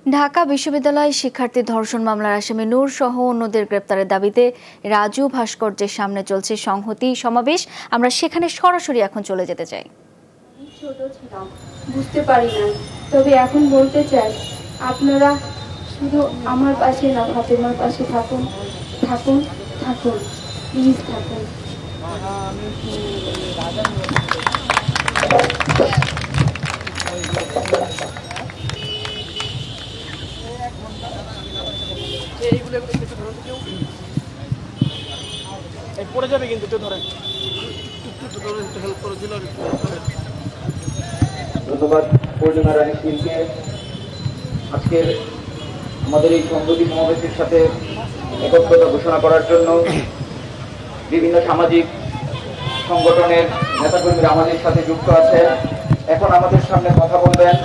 ঢাকা বিশ্ববিদ্যালয় শিক্ষার্থী ধর্ষণ মামলার আসামি নূর সহ অন্যদের গ্রেপ্তারের দাবিতে রাজু ভাস্কর্যের সামনে চলছে সংহতি সমাবেশ। আমরা সেখানে সরাসরি এখন চলে যেতে চাই। ছোট ছিলাম, বুঝতে পারি না, তবে এখন বলতে চাই, আপনারা শুধু আমার পাশে না, ফাতেমার পাশে থাকুন, থাকুন, থাকুন, প্লিজ থাকুন। পড়ে যাবে কিন্তু ধরেন হেল্প করে দিল। ধন্যবাদ পূর্ণিমা রানী সিংকে আজকের আমাদের এই সংহতি সমাবেশের সাথে একত্রতা ঘোষণা করার জন্য। বিভিন্ন সামাজিক সংগঠনের নেতাকর্মীরা আমাদের সাথে যুক্ত আছেন। এখন আমাদের সামনে কথা বলবেন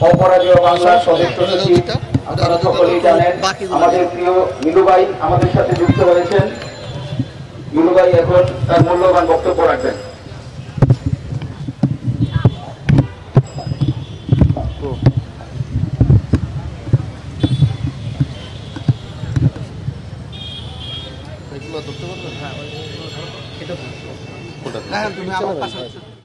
অপরাজেয় বাংলার সদস্য সচিব, আপনারা সকলেই জানেন আমাদের প্রিয় মিলু ভাই আমাদের সাথে যুক্ত হয়েছেন। মিলু ভাই এখন তার মূল্যবান বক্তব্য রাখবেন। হ্যাঁ তুমি আমার পাশে